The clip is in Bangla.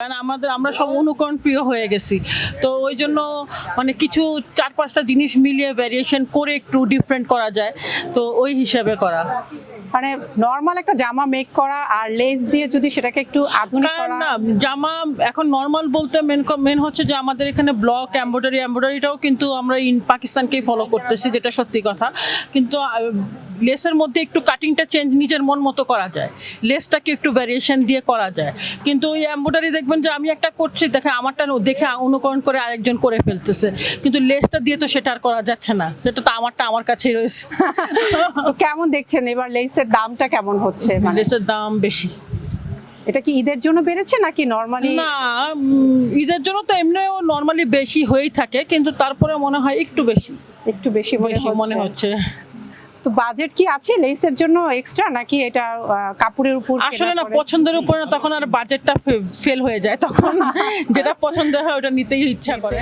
কারণ আমরা সব অনুকরণ প্রিয় হয়ে গেছি, তো ওই জন্য মানে কিছু 4-5টা জিনিস মিলিয়ে ভ্যারিয়েশন করে একটু ডিফারেন্ট করা যায়, তো ওই হিসাবে করা। মানে নরমাল একটা জামা মেক করা আর লেস দিয়ে যদি সেটাকে একটু আধুনিক কারণ করা। না জামা এখন নর্মাল বলতে মেন হচ্ছে যে আমাদের এখানে ব্লক এমব্রয়ডারিটাও কিন্তু আমরা পাকিস্তানকেই ফলো করতেছি, যেটা সত্যি কথা। কিন্তু লেসের মধ্যে একটু কাটিংটা চেঞ্জ নিজের মন মতো করা যায়, লেসটাকে একটু ভ্যারিয়েশন দিয়ে করা যায়। কিন্তু ওই এমব্রয়ডারি দেখবেন যে আমি একটা করছি, দেখেন আমারটা দেখে অনুকরণ করে আরেকজন করে ফেলতেছে, কিন্তু লেসটা দিয়ে তো সেটা আর করা যাচ্ছে না, যেটা তো আমারটা আমার কাছেই রয়েছে। তো কেমন দেখছেন এবার লেসের দামটা কেমন হচ্ছে? মানে লেসের দাম বেশি। এটা কি ঈদের জন্য বেড়েছে নাকি নরমালি? না, ঈদের জন্য তো এমনিও নরমালি বেশি হয়েই থাকে, কিন্তু তারপরে মনে হয় একটু বেশি বেশি মনে হচ্ছে। তো বাজেট কি আছে লেসের জন্য এক্সট্রা, নাকি এটা কাপড়ের উপর? আসলে না, পছন্দের উপর না, তখন আর বাজেটটা ফেল হয়ে যায়, তখন যেটা পছন্দ হয় ওটা নিতেই ইচ্ছা করে।